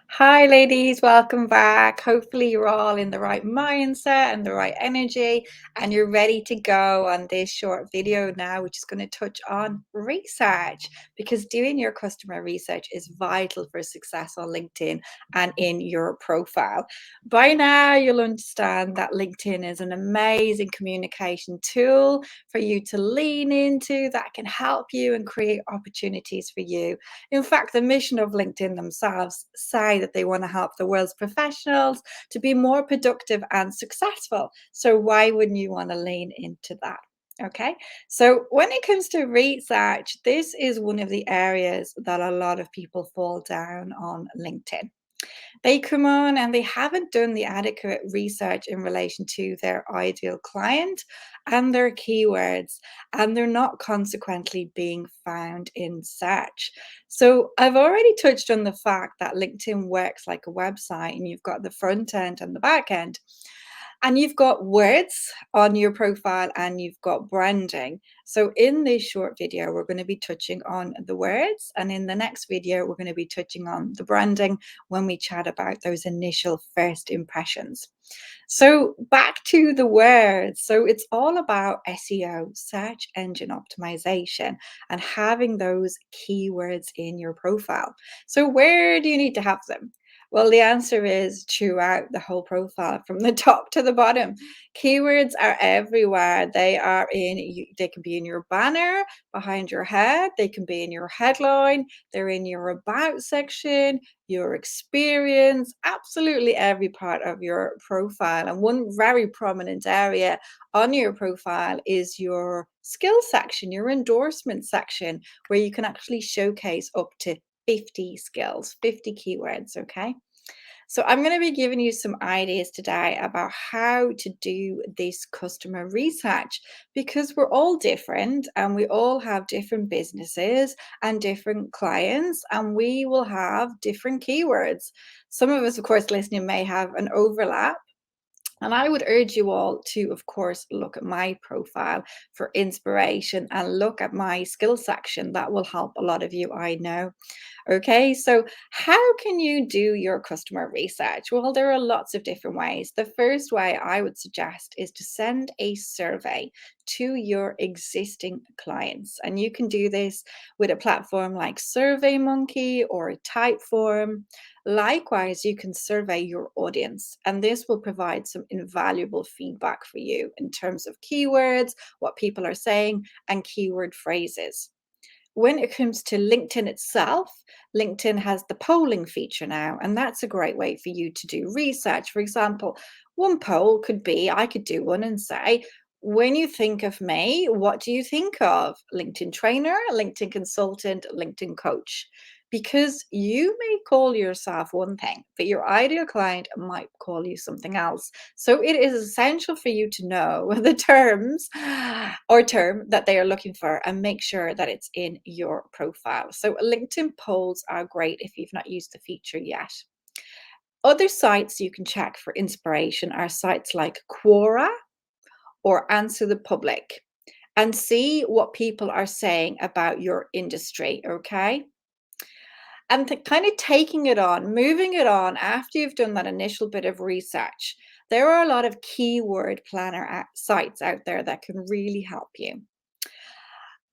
Hi, ladies, welcome back. Hopefully, you're all in the right mindset and the right energy, and you're ready to go on this short video now, which is going to touch on research because doing your customer research is vital for success on LinkedIn and in your profile. By now, you'll understand that LinkedIn is an amazing communication tool for you to lean into that can help you and create opportunities for you. In fact, the mission of LinkedIn themselves say that they want to help the world's professionals to be more productive and successful. So, why wouldn't you want to lean into that? Okay, so when it comes to research, this is one of the areas that a lot of people fall down on LinkedIn. They come on and they haven't done the adequate research in relation to their ideal client and their keywords, and they're not consequently being found in search. So, I've already touched on the fact that LinkedIn works like a website, and you've got the front end and the back end. And you've got words on your profile and you've got branding. So, in this short video, we're going to be touching on the words. And in the next video, we're going to be touching on the branding when we chat about those initial first impressions. So, back to the words. So, it's all about SEO, search engine optimization, and having those keywords in your profile. So, where do you need to have them? Well, the answer is throughout the whole profile, from the top to the bottom. Keywords are everywhere. They can be in your banner, behind your head, they can be in your headline, they're in your about section, your experience, absolutely every part of your profile. And one very prominent area on your profile is your skills section, your endorsement section, where you can actually showcase up to 50 skills, 50 keywords. Okay. So, I'm going to be giving you some ideas today about how to do this customer research because we're all different and we all have different businesses and different clients, and we will have different keywords. Some of us, of course, listening may have an overlap. And I would urge you all to, of course, look at my profile for inspiration and look at my skill section. That will help a lot of you, I know. Okay, so how can you do your customer research? Well, there are lots of different ways. The first way I would suggest is to send a survey to your existing clients. And you can do this with a platform like SurveyMonkey or Typeform. Likewise, you can survey your audience, and this will provide some invaluable feedback for you in terms of keywords, what people are saying, and keyword phrases. When it comes to LinkedIn itself, LinkedIn has the polling feature now, and that's a great way for you to do research. For example, one poll could be I could do one and say, when you think of me, what do you think of? LinkedIn trainer, LinkedIn consultant, LinkedIn coach? Because you may call yourself one thing, but your ideal client might call you something else. So it is essential for you to know the terms or term that they are looking for and make sure that it's in your profile. So LinkedIn polls are great if you've not used the feature yet. Other sites you can check for inspiration are sites like Quora or Answer the Public and see what people are saying about your industry, okay? And kind of taking it on, moving it on after you've done that initial bit of research. There are a lot of keyword planner sites out there that can really help you.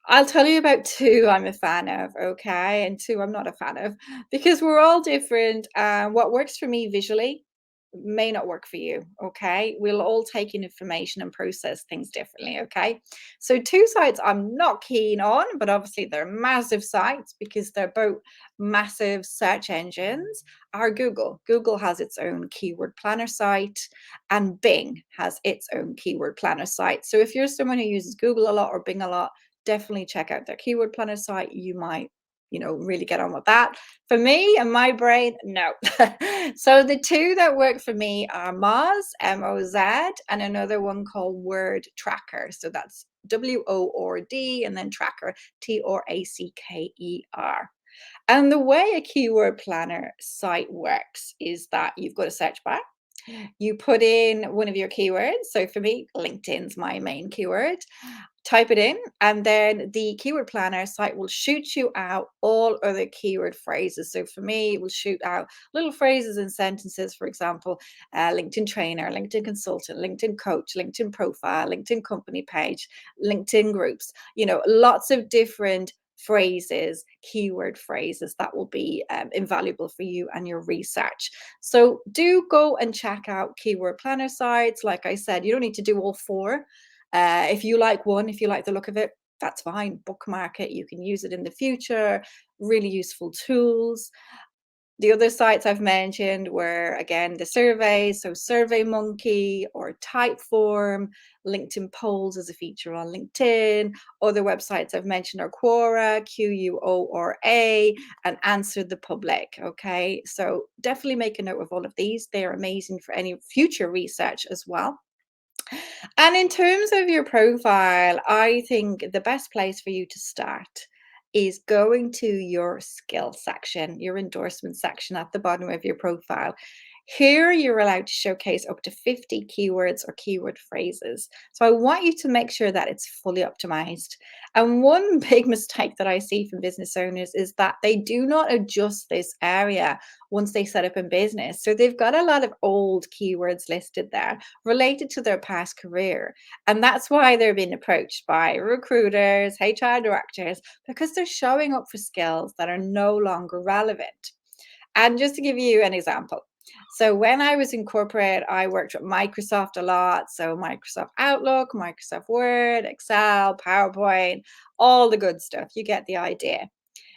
I'll tell you about two I'm a fan of, okay, and two I'm not a fan of because we're all different. What works for me visually may not work for you, okay? We'll all take in information and process things differently, okay? So, two sites I'm not keen on, but obviously they're massive sites because they're both massive search engines, are Google. Google has its own keyword planner site, and Bing has its own keyword planner site. So, if you're someone who uses Google a lot or Bing a lot, definitely check out their keyword planner site. You might, really get on with that. For me and my brain, no. So the two that work for me are Moz, MOZ, and another one called Word Tracker. So that's WORD and then Tracker, TRACKER. And the way a keyword planner site works is that you've got a search bar. You put in one of your keywords. So for me, LinkedIn's my main keyword. Type it in, and then the keyword planner site will shoot you out all other keyword phrases. So for me, it will shoot out little phrases and sentences, for example, LinkedIn trainer, LinkedIn consultant, LinkedIn coach, LinkedIn profile, LinkedIn company page, LinkedIn groups, lots of different phrases, keyword phrases that will be invaluable for you and your research. So do go and check out keyword planner sites. Like I said, you don't need to do all four. If you like one, if you like the look of it, that's fine. Bookmark it. You can use it in the future. Really useful tools. The other sites I've mentioned were, again, the surveys, so SurveyMonkey or Typeform. LinkedIn polls as a feature on LinkedIn. Other websites I've mentioned are Quora, Quora, and Answer the Public. Okay, so definitely make a note of all of these. They are amazing for any future research as well. And in terms of your profile, I think the best place for you to start is going to your skill section, your endorsement section at the bottom of your profile. Here, you're allowed to showcase up to 50 keywords or keyword phrases. So, I want you to make sure that it's fully optimized. And one big mistake that I see from business owners is that they do not adjust this area once they set up in business. So, they've got a lot of old keywords listed there related to their past career. And that's why they're being approached by recruiters, HR directors, because they're showing up for skills that are no longer relevant. And just to give you an example, so when I was in corporate, I worked with Microsoft a lot. So Microsoft Outlook, Microsoft Word, Excel, PowerPoint, all the good stuff. You get the idea.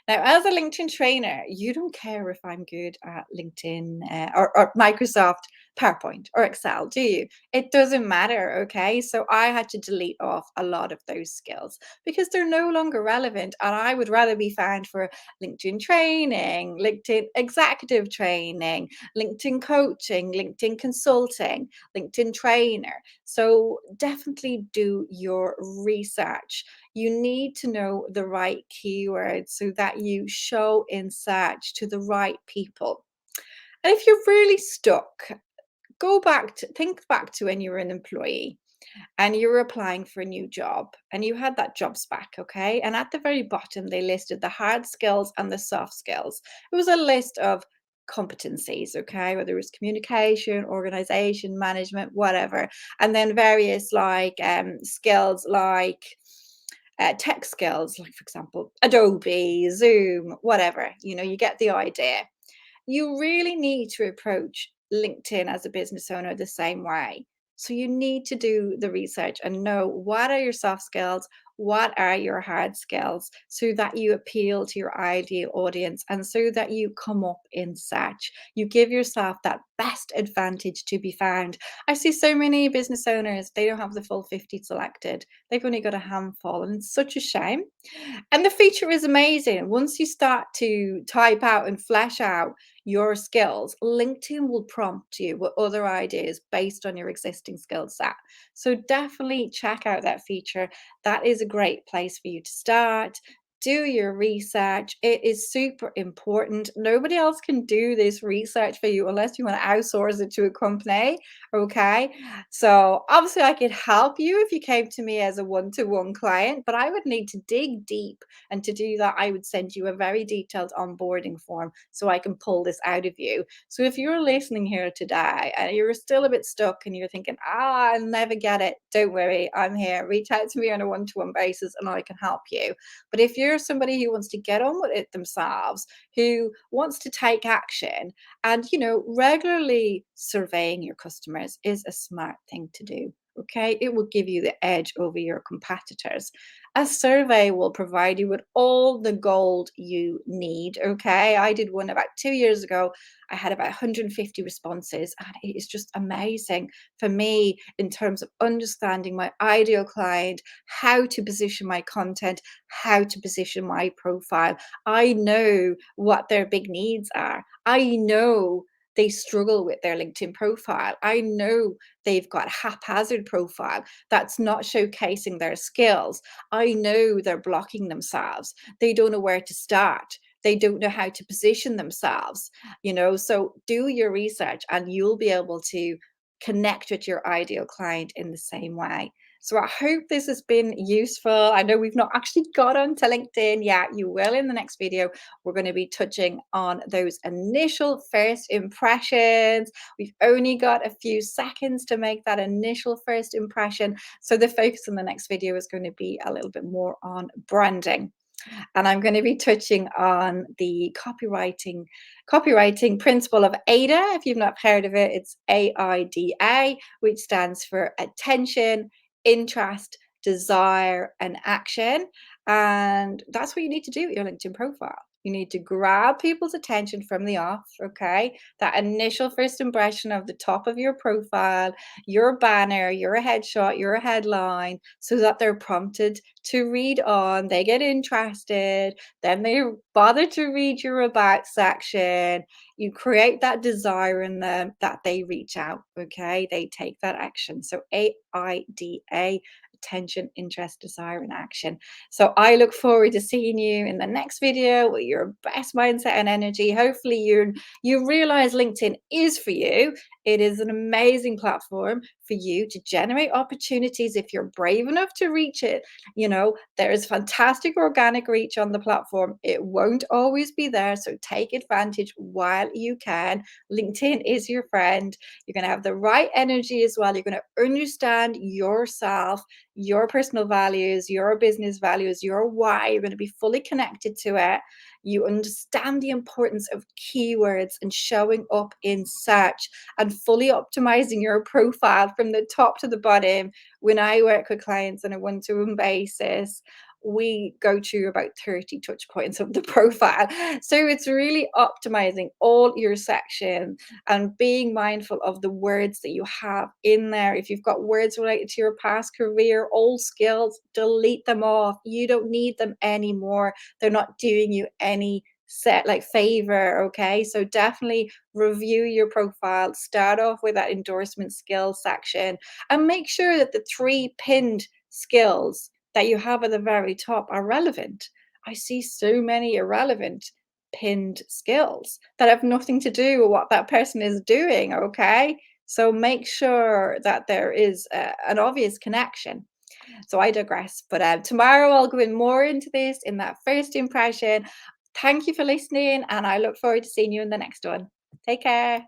Now, as a LinkedIn trainer, you don't care if I'm good at LinkedIn or Microsoft PowerPoint or Excel, do you? It doesn't matter, okay? So I had to delete off a lot of those skills because they're no longer relevant. And I would rather be found for LinkedIn training, LinkedIn executive training, LinkedIn coaching, LinkedIn consulting, LinkedIn trainer. So definitely do your research. You need to know the right keywords so that you show in search to the right people. And if you're really stuck, think back to when you were an employee and you were applying for a new job and you had that job spec, okay? And at the very bottom, they listed the hard skills and the soft skills. It was a list of competencies, okay? Whether it was communication, organization, management, whatever. And then various skills like tech skills, like for example, Adobe, Zoom, whatever, you get the idea. You really need to approach LinkedIn as a business owner the same way. So you need to do the research and know what are your soft skills, what are your hard skills, so that you appeal to your ideal audience and so that you come up in search. You give yourself that best advantage to be found. I see so many business owners, they don't have the full 50 selected. They've only got a handful, and it's such a shame. And the feature is amazing. Once you start to type out and flesh out your skills, LinkedIn will prompt you with other ideas based on your existing skill set. So definitely check out that feature. That is a great place for you to start. Do your research. It is super important. Nobody else can do this research for you unless you want to outsource it to a company. Okay. So obviously, I could help you if you came to me as a one-to-one client, but I would need to dig deep. And to do that, I would send you a very detailed onboarding form so I can pull this out of you. So if you're listening here today and you're still a bit stuck and you're thinking, I'll never get it, don't worry, I'm here. Reach out to me on a one-to-one basis and I can help you. But if you're somebody who wants to get on with it themselves, who wants to take action, and regularly surveying your customers is a smart thing to do. Okay, it will give you the edge over your competitors. A survey will provide you with all the gold you need. Okay, I did one about 2 years ago. I had about 150 responses, and it is just amazing for me in terms of understanding my ideal client, how to position my content, how to position my profile. I know what their big needs are. I know they struggle with their LinkedIn profile. I know they've got haphazard profile that's not showcasing their skills. I know they're blocking themselves. They don't know where to start. they don't know how to position themselves, so do your research and you'll be able to connect with your ideal client in the same way. So I hope this has been useful. I know we've not actually got onto LinkedIn yet. You will in the next video. We're going to be touching on those initial first impressions. We've only got a few seconds to make that initial first impression. So the focus in the next video is going to be a little bit more on branding. And I'm going to be touching on the copywriting principle of AIDA. If you've not heard of it, it's AIDA, which stands for attention, interest, desire, and action. And that's what you need to do with your LinkedIn profile. You need to grab people's attention from the off, okay? That initial first impression of the top of your profile, your banner, your headshot, your headline, so that they're prompted to read on, they get interested, then they bother to read your about section. You create that desire in them that they reach out, okay? They take that action. So AIDA, attention, interest, desire, and action. So I look forward to seeing you in the next video with your best mindset and energy. Hopefully you realize LinkedIn is for you. It is an amazing platform for you to generate opportunities if you're brave enough to reach it. There is fantastic organic reach on the platform. It won't always be there, so take advantage while you can. LinkedIn is your friend. You're going to have the right energy as well. You're going to understand yourself, your personal values, your business values, your why. You're going to be fully connected to it. You understand the importance of keywords and showing up in search and fully optimizing your profile from the top to the bottom. When I work with clients on a one-to-one basis, we go through about 30 touch points of the profile. So it's really optimizing all your sections and being mindful of the words that you have in there. If you've got words related to your past career, old skills, delete them off. You don't need them anymore. They're not doing you any set like favor. Okay, so definitely review your profile. Start off with that endorsement skills section and make sure that the 3 pinned skills that you have at the very top are relevant. I see so many irrelevant pinned skills that have nothing to do with what that person is doing. Okay, so make sure that there is an obvious connection. So I digress, but tomorrow I'll go in more into this in that first impression. Thank you for listening, and I look forward to seeing you in the next one. Take care.